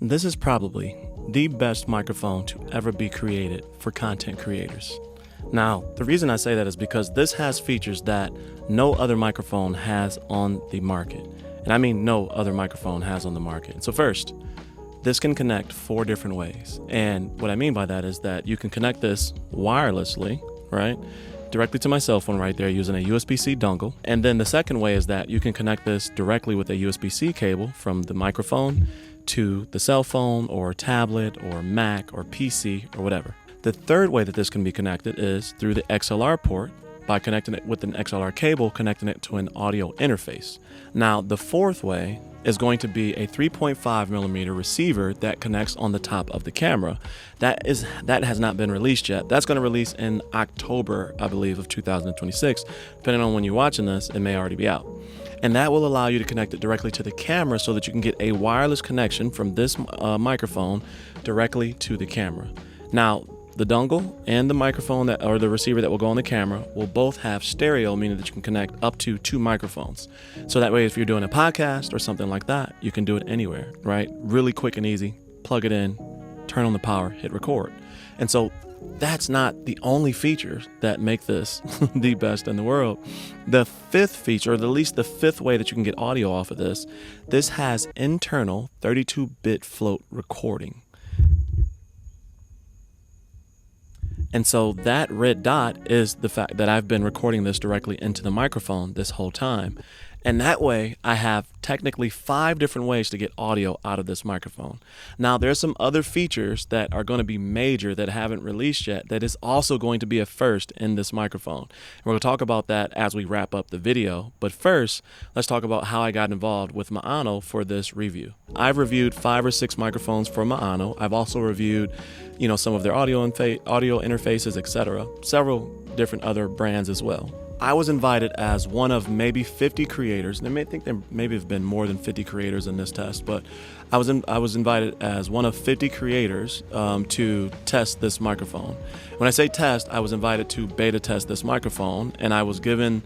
This is probably the best microphone to ever be created for content creators. Now, the reason I say that is because this has features that no other microphone has on the market. And I mean no other microphone has on the market. So first, this can connect 4 different ways. And what I mean by that is that you can connect this wirelessly, right? Directly to my cell phone right there using a USB-C dongle. And then the second way is that you can connect this directly with a USB-C cable from the microphone to the cell phone or tablet or Mac or PC or whatever. The third way that this can be connected is through the XLR port by connecting it with an XLR cable, connecting it to an audio interface. Now, the fourth way is going to be a 3.5 millimeter receiver that connects on the top of the camera. That has not been released yet. That's going to release in October, I believe, of 2026. Depending on when you're watching this, it may already be out. And that will allow you to connect it directly to the camera so that you can get a wireless connection from this microphone directly to the camera. Now, the dongle and the microphone or the receiver that will go on the camera will both have stereo, meaning that you can connect up to 2 microphones. So that way, if you're doing a podcast or something like that, you can do it anywhere, right? Really quick and easy. Plug it in, turn on the power, hit record. And so that's not the only features that make this the best in the world. The fifth feature, or at least the fifth way that you can get audio off of this has internal 32-bit float recording. And so that red dot is the fact that I've been recording this directly into the microphone this whole time. And that way I have technically 5 different ways to get audio out of this microphone. Now, there's some other features that are going to be major that haven't released yet that is also going to be a first in this microphone. And we're going to talk about that as we wrap up the video. But first, let's talk about how I got involved with Maono for this review. I've reviewed 5 or 6 microphones for Maono. I've also reviewed, some of their audio interfaces, etc. Several different other brands as well. I was invited as one of maybe 50 creators, and I think there maybe have been more than 50 creators in this test, but I was invited as one of 50 creators to test this microphone. When I say test, I was invited to beta test this microphone, and I was given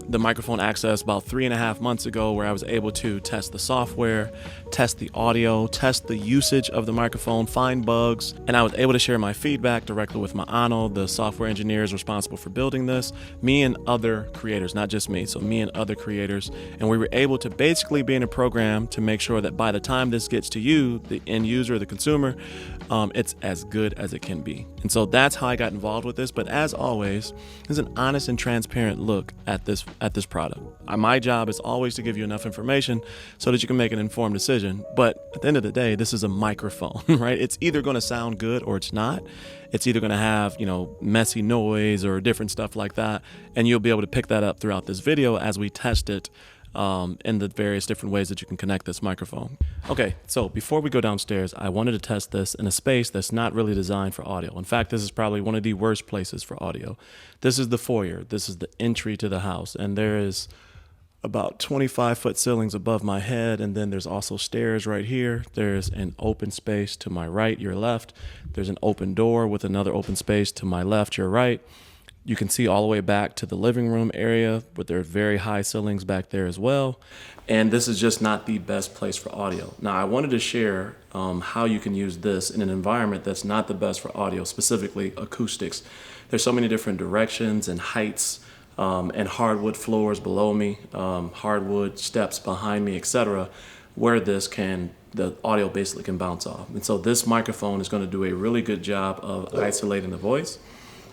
the microphone access about 3.5 months ago, where I was able to test the software, test the audio, test the usage of the microphone, find bugs, and I was able to share my feedback directly with Maono, the software engineers responsible for building this, me and other creators, not just me, so me and other creators, and we were able to basically be in a program to make sure that by the time this gets to you, the end user, the consumer, it's as good as it can be. And so that's how I got involved with this. But as always, it's an honest and transparent look at this product. My job is always to give you enough information so that you can make an informed decision. But at the end of the day, this is a microphone, right? It's either going to sound good or it's not. It's either going to have, messy noise or different stuff like that. And you'll be able to pick that up throughout this video as we test it in the various different ways that you can connect this microphone. Okay, so before we go downstairs, I wanted to test this in a space that's not really designed for audio. In fact, this is probably one of the worst places for audio. This is the foyer. This is the entry to the house, and there is about 25-foot ceilings above my head, and then there's also stairs right here. There's an open space to my right, your left. There's an open door with another open space to my left, your right. You can see all the way back to the living room area, but there are very high ceilings back there as well. And this is just not the best place for audio. Now, I wanted to share how you can use this in an environment that's not the best for audio, specifically acoustics. There's so many different directions and heights and hardwood floors below me, hardwood steps behind me, etc., where the audio basically can bounce off. And so this microphone is going to do a really good job of isolating the voice.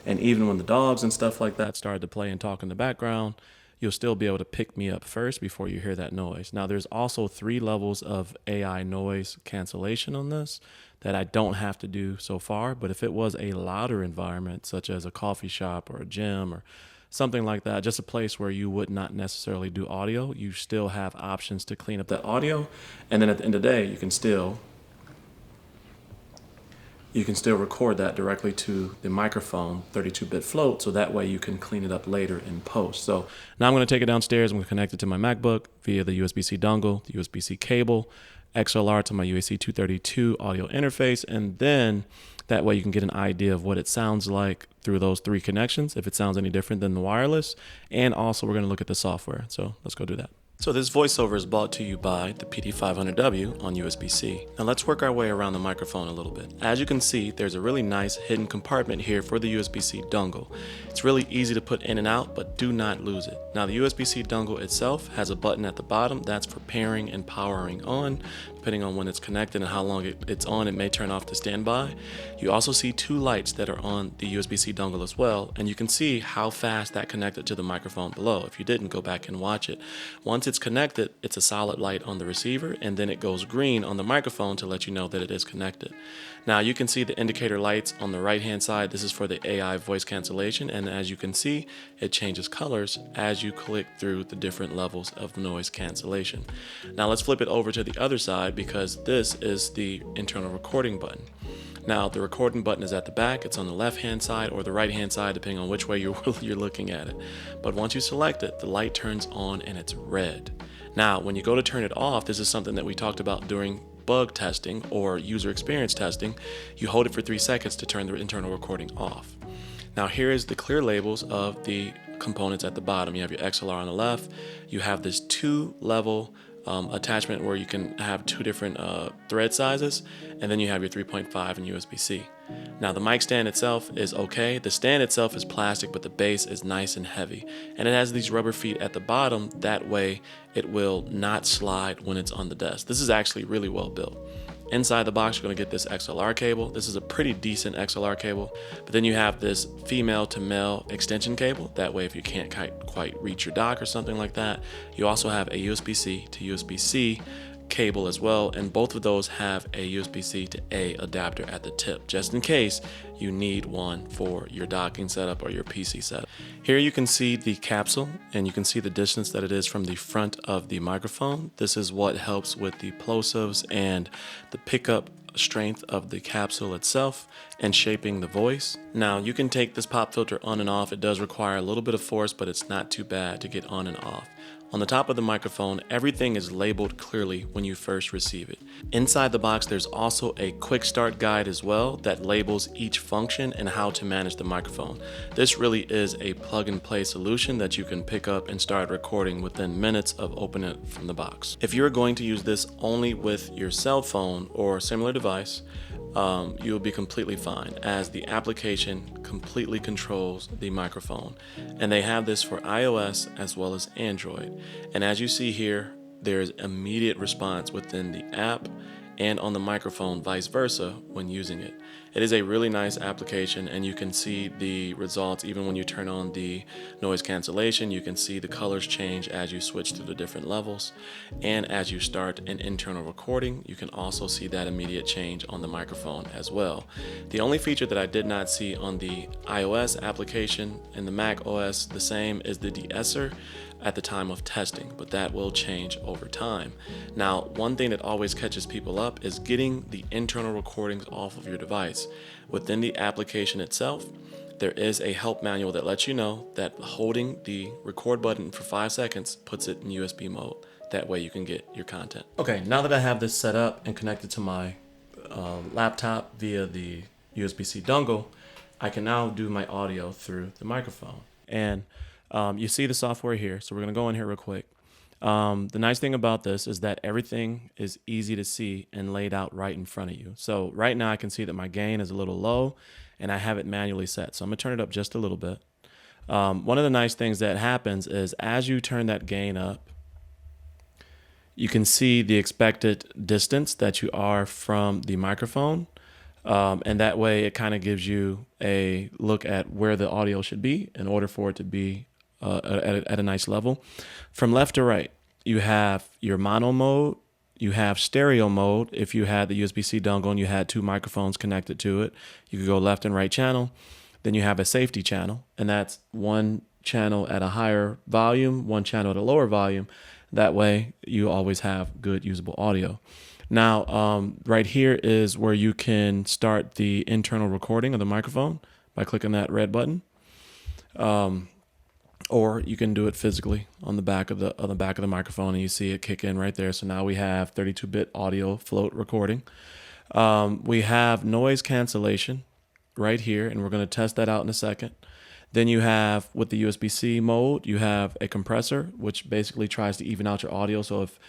And even when the dogs and stuff like that started to play and talk in the background, you'll still be able to pick me up first before you hear that noise. Now, there's also 3 levels of AI noise cancellation on this that I don't have to do so far. But if it was a louder environment, such as a coffee shop or a gym or something like that, just a place where you would not necessarily do audio, you still have options to clean up that audio. And then at the end of the day, you can still record that directly to the microphone 32-bit float, so that way you can clean it up later in post. So now I'm going to take it downstairs. I'm going to connect it to my MacBook via the USB-C dongle, the USB-C cable, XLR to my USB 232 audio interface, and then that way you can get an idea of what it sounds like through those 3 connections, if it sounds any different than the wireless. And also we're going to look at the software. So let's go do that. So this voiceover is brought to you by the PD500W on USB-C. Now let's work our way around the microphone a little bit. As you can see, there's a really nice hidden compartment here for the USB-C dongle. It's really easy to put in and out, but do not lose it. Now the USB-C dongle itself has a button at the bottom that's for pairing and powering on. Depending on when it's connected and how long it's on, it may turn off to standby. You also see two lights that are on the USB-C dongle as well, and you can see how fast that connected to the microphone below. If you didn't, go back and watch it. Once it's connected, it's a solid light on the receiver, and then it goes green on the microphone to let you know that it is connected. Now you can see the indicator lights on the right hand side. This is for the AI voice cancellation, and as you can see, it changes colors as you click through the different levels of noise cancellation. Now let's flip it over to the other side, because this is the internal recording button. Now the recording button is at the back. It's on the left hand side or the right hand side, depending on which way you're looking at it. But once you select it, the light turns on and it's red. Now when you go to turn it off, this is something that we talked about during bug testing or user experience testing. You hold it for 3 seconds to turn the internal recording off. Now here is the clear labels of the components at the bottom. You have your XLR on the left. You have this 2-level attachment where you can have 2 different thread sizes, and then you have your 3.5 and USB-C. Now the mic stand itself is okay. The stand itself is plastic, but the base is nice and heavy, and it has these rubber feet at the bottom. That way it will not slide when it's on the desk. This is actually really well built. Inside the box, you're going to get this XLR cable. This is a pretty decent XLR cable, but then you have this female to male extension cable. That way, if you can't quite reach your dock or something like that, you also have a USB-C to USB-C cable as well, and both of those have a USB-C to A adapter at the tip, just in case you need one for your docking setup or your PC setup. Here you can see the capsule, and you can see the distance that it is from the front of the microphone. This is what helps with the plosives and the pickup strength of the capsule itself and shaping the voice. Now you can take this pop filter on and off. It does require a little bit of force, but it's not too bad to get on and off. On the top of the microphone, everything is labeled clearly when you first receive it. Inside the box, there's also a quick start guide as well that labels each function and how to manage the microphone. This really is a plug and play solution that you can pick up and start recording within minutes of opening it from the box. If you're going to use this only with your cell phone or similar device, you'll be completely fine, as the application completely controls the microphone, and they have this for iOS as well as Android. And as you see here, there's immediate response within the app and on the microphone, vice versa, when using it. It is a really nice application, and you can see the results even when you turn on the noise cancellation. You can see the colors change as you switch to the different levels, and as you start an internal recording, you can also see that immediate change on the microphone as well. The only feature that I did not see on the iOS application and the Mac OS the same is the de-esser at the time of testing, but that will change over time. Now, one thing that always catches people up is getting the internal recordings off of your device. Within the application itself, there is a help manual that lets you know that holding the record button for 5 seconds puts it in USB mode. That way you can get your content. Okay, now that I have this set up and connected to my laptop via the USB-C dongle, I can now do my audio through the microphone. And you see the software here, so we're going to go in here real quick. The nice thing about this is that everything is easy to see and laid out right in front of you. So right now I can see that my gain is a little low, and I have it manually set. So I'm going to turn it up just a little bit. One of the nice things that happens is as you turn that gain up, you can see the expected distance that you are from the microphone. And that way it kind of gives you a look at where the audio should be in order for it to be at a nice level. From left to right, you have your mono mode, you have stereo mode. If you had the USB-C dongle and you had 2 microphones connected to it, you could go left and right channel. Then you have a safety channel, and that's 1 channel at a higher volume, 1 channel at a lower volume. That way you always have good usable audio. Now, right here is where you can start the internal recording of the microphone by clicking that red button. Or you can do it physically on the back of the microphone, and you see it kick in right there. So now we have 32-bit audio float recording. We have noise cancellation right here, and we're going to test that out in a second. Then you have, with the USB-C mode, you have a compressor, which basically tries to even out your audio. So if,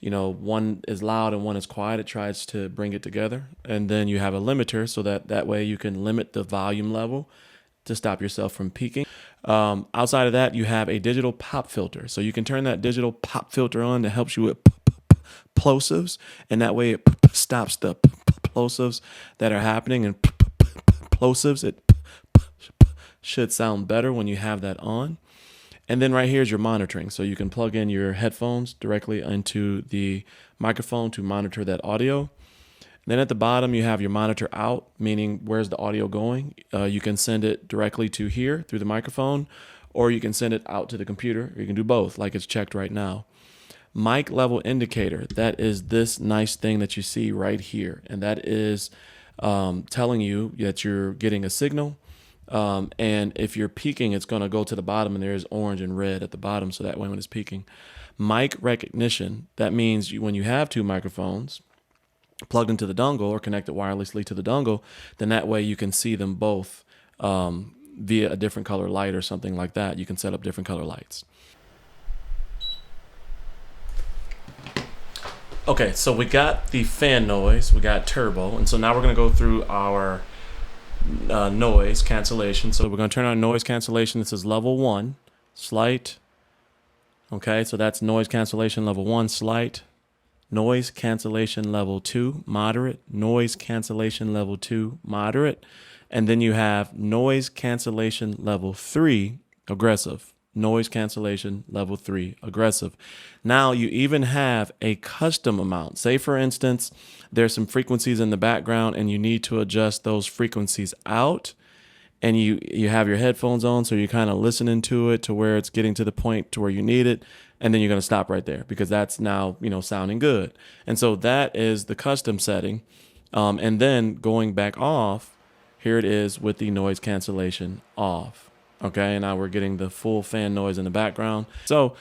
one is loud and one is quiet, it tries to bring it together. And then you have a limiter, so that way you can limit the volume level to stop yourself from peaking. Outside of that, you have a digital pop filter. So you can turn that digital pop filter on that helps you with plosives, and that way it stops the plosives that are happening, and plosives, it should sound better when you have that on. And then right here is your monitoring. So you can plug in your headphones directly into the microphone to monitor that audio. Then at the bottom, you have your monitor out, meaning where's the audio going. You can send it directly to here through the microphone, or you can send it out to the computer. You can do both, like it's checked right now. Mic level indicator, that is this nice thing that you see right here. And that is telling you that you're getting a signal. And if you're peaking, it's going to go to the bottom, and there's orange and red at the bottom. So that way when it's peaking. Mic recognition, that means when you have two microphones plugged into the dongle or connected wirelessly to the dongle, then that way you can see them both via a different color light or something like that. You can set up different color lights. Okay, so we got the fan noise, we got turbo, and so now we're going to go through our noise cancellation. So we're going to turn on noise cancellation. This is level 1, slight. Okay, so that's noise cancellation level 1, slight. Noise cancellation level 2, moderate. Noise cancellation level 2, moderate. And then you have noise cancellation level 3, aggressive. Noise cancellation level 3, aggressive. Now you even have a custom amount. Say for instance, there's some frequencies in the background and you need to adjust those frequencies out, and you have your headphones on, so you're kind of listening to it to where it's getting to the point to where you need it, and then you're going to stop right there because that's now sounding good. And so that is the custom setting. And then going back off, here it is with the noise cancellation off. Okay, and now we're getting the full fan noise in the background. So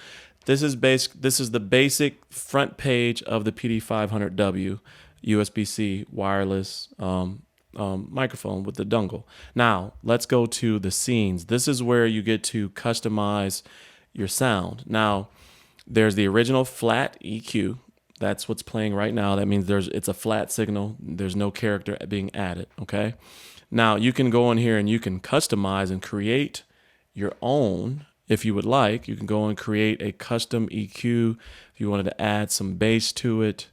this is the basic front page of the PD500W USB-C wireless microphone with the dongle. Now let's go to the scenes. This is where you get to customize your sound. Now there's the original flat EQ. That's what's playing right now. That means it's a flat signal. There's no character being added. Okay. Now you can go in here and you can customize and create your own if you would like. You can go and create a custom EQ if you wanted to add some bass to it.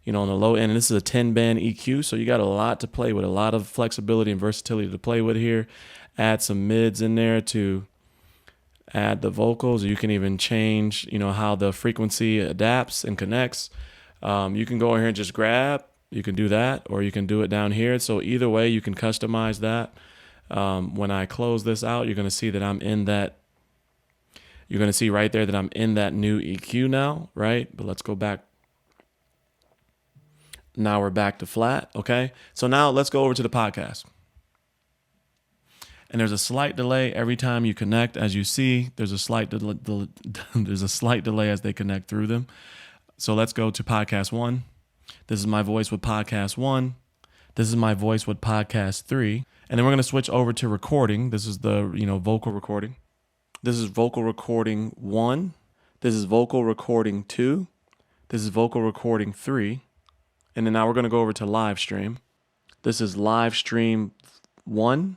On the low end, and this is a 10-band EQ, so you got a lot to play with, a lot of flexibility and versatility to play with here. Add some mids in there to add the vocals. You can even change, how the frequency adapts and connects. You can go in here and just grab. You can do that, or you can do it down here. So either way, you can customize that. When I close this out, you're going to see that I'm in that. You're going to see right there that I'm in that new EQ now, right? But let's go back. Now we're back to flat, okay? So now let's go over to the podcast. And there's a slight delay every time you connect. As you see, there's a slight delay as they connect through them. So let's go to podcast 1. This is my voice with podcast 1. This is my voice with podcast 3. And then we're going to switch over to recording. This is the, vocal recording. This is vocal recording 1. This is vocal recording 2. This is vocal recording 3. And then now we're going to go over to live stream. This is live stream 1.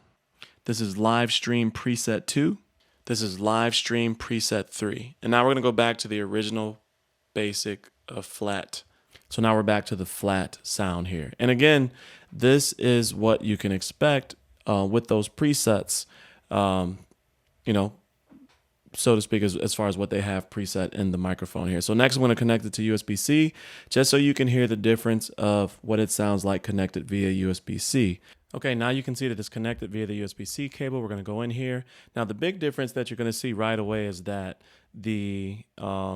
This is live stream preset 2. This is live stream preset 3. And now we're going to go back to the original basic flat. So now we're back to the flat sound here. And again, this is what you can expect with those presets, so to speak, as far as what they have preset in the microphone here. So next I'm going to connect it to USB-C just so you can hear the difference of what it sounds like connected via USB-C. Okay, now you can see that it's connected via the USB-C cable. We're going to go in here. Now the big difference that you're going to see right away is that the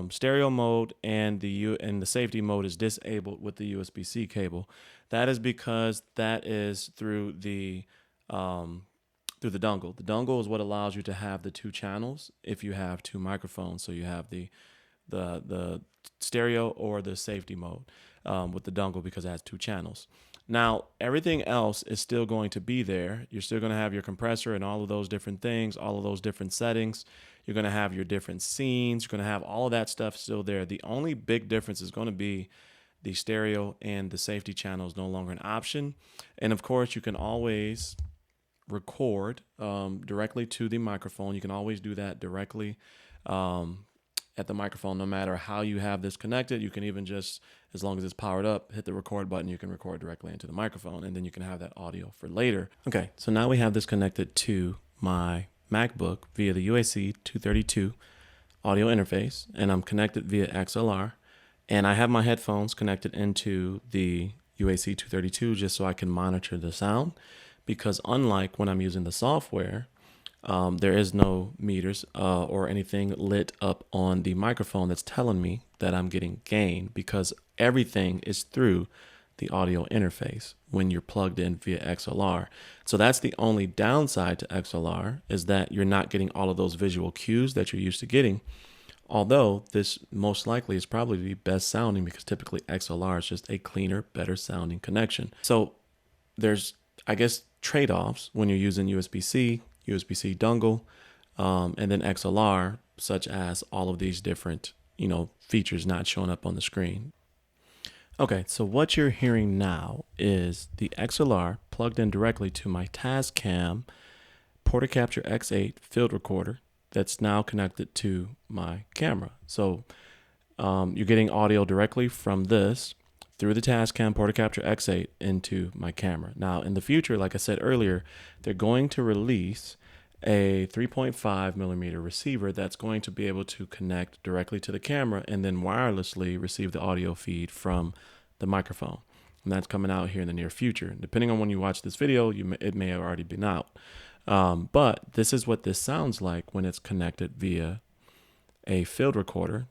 stereo mode and the safety mode is disabled with the USB-C cable. That is because that is through the dongle. The dongle is what allows you to have the two channels if you have two microphones. So you have the stereo or the safety mode with the dongle because it has 2 channels. Now, everything else is still going to be there. You're still going to have your compressor and all of those different things, all of those different settings. You're going to have your different scenes. You're going to have all of that stuff still there. The only big difference is going to be the stereo and the safety channel is no longer an option. And of course, you can always record directly to the microphone. You can always do that directly at the microphone, no matter how you have this connected. You can even just, as long as it's powered up, hit the record button, you can record directly into the microphone, and then you can have that audio for later. Okay, so now we have this connected to my MacBook via the UAC 232 audio interface, and I'm connected via XLR, and I have my headphones connected into the UAC 232 just so I can monitor the sound, because unlike when I'm using the software, there is no meters or anything lit up on the microphone that's telling me that I'm getting gain, because everything is through the audio interface when you're plugged in via XLR. So that's the only downside to XLR, is that you're not getting all of those visual cues that you're used to getting. Although this most likely is probably the best sounding, because typically XLR is just a cleaner, better sounding connection. So there's, I guess, trade-offs when you're using USB-C, USB-C dongle, and then XLR, such as all of these different, features not showing up on the screen. Okay, so what you're hearing now is the XLR plugged in directly to my Tascam Portacapture X8 field recorder that's now connected to my camera. So you're getting audio directly from this through the Tascam Portacapture X8 into my camera. Now, in the future, like I said earlier, they're going to release a 3.5 millimeter receiver that's going to be able to connect directly to the camera and then wirelessly receive the audio feed from the microphone. And that's coming out here in the near future. Depending on when you watch this video, it may have already been out. But this is what this sounds like when it's connected via a field recorder.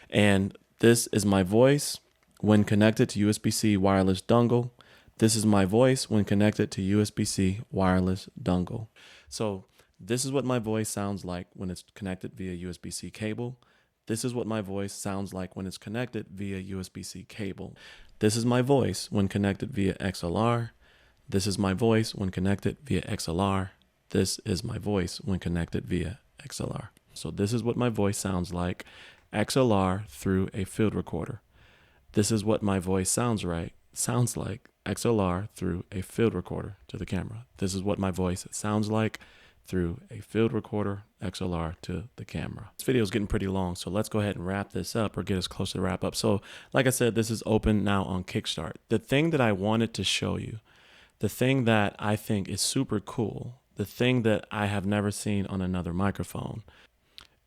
And this is my voice when connected to USB-C wireless dongle. This is my voice when connected to USB-C wireless dongle. So this is what my voice sounds like when it's connected via USB-C cable. This is what my voice sounds like when it's connected via USB-C cable. This is my voice when connected via XLR. This is my voice when connected via XLR. This is my voice when connected via XLR. So this is what my voice sounds like, XLR through a field recorder. This is what my voice sounds like, XLR through a field recorder to the camera. This is what my voice sounds like through a field recorder, XLR to the camera. This video is getting pretty long, so let's go ahead and wrap this up, or get us close to the wrap up. So like I said, this is open now on Kickstarter. The thing that I wanted to show you, the thing that I think is super cool, the thing that I have never seen on another microphone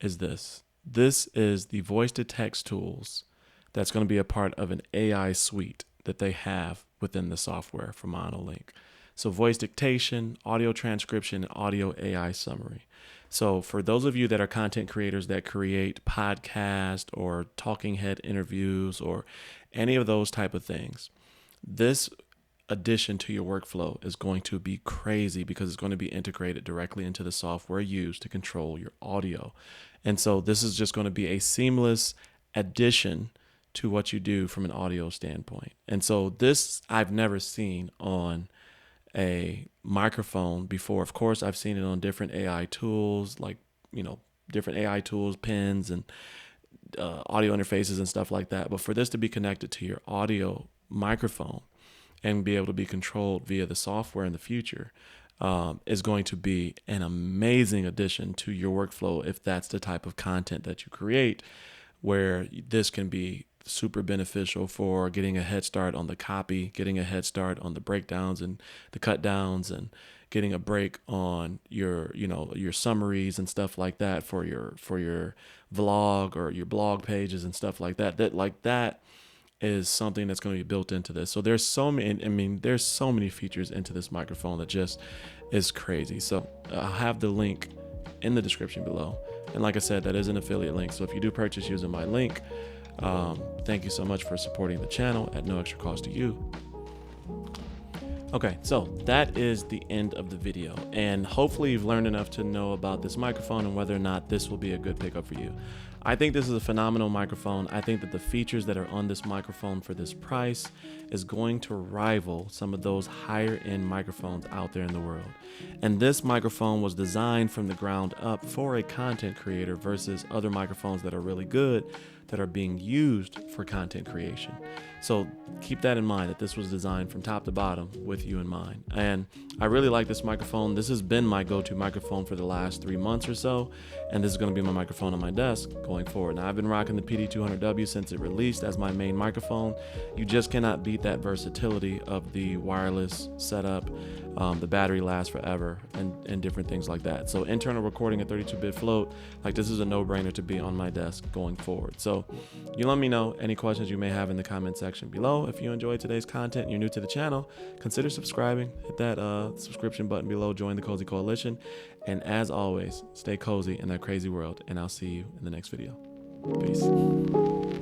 is this. This is the voice to text tools that's going to be a part of an AI suite that they have within the software for Maono Link. So voice dictation, audio transcription, and audio AI summary. So for those of you that are content creators that create podcast or talking head interviews or any of those type of things, this addition to your workflow is going to be crazy, because it's going to be integrated directly into the software used to control your audio. And so this is just going to be a seamless addition to what you do from an audio standpoint. And so this I've never seen on a microphone before. Of course, I've seen it on different AI tools, like, different AI tools, pins and audio interfaces and stuff like that. But for this to be connected to your audio microphone and be able to be controlled via the software in the future is going to be an amazing addition to your workflow, if that's the type of content that you create, where this can be super beneficial for getting a head start on the copy, getting a head start on the breakdowns and the cut downs, and getting a break on your summaries and stuff like that for your vlog or your blog pages and stuff like that. That is something that's going to be built into this. So there's so many features into this microphone that just is crazy. So I'll have the link in the description below. And like I said, that is an affiliate link. So if you do purchase using my link, thank you so much for supporting the channel at no extra cost to you. Okay, so that is the end of the video, and hopefully you've learned enough to know about this microphone and whether or not this will be a good pickup for you. I think this is a phenomenal microphone. I think that the features that are on this microphone for this price is going to rival some of those higher end microphones out there in the world. And this microphone was designed from the ground up for a content creator versus other microphones that are really good that are being used for content creation. So keep that in mind, that this was designed from top to bottom with you in mind. And I really like this microphone. This has been my go-to microphone for the last 3 months or so, and this is going to be my microphone on my desk going forward. Now, I've been rocking the PD500W since it released as my main microphone. You just cannot beat that versatility of the wireless setup. The battery lasts forever, and different things like that. So internal recording at 32-bit float, like, this is a no-brainer to be on my desk going forward. So you let me know any questions you may have in the comment section below. If you enjoyed today's content and you're new to the channel, consider subscribing. Hit that subscription button below, join the Cozy Coalition, and as always, stay cozy in that crazy world, and I'll see you in the next video. Peace.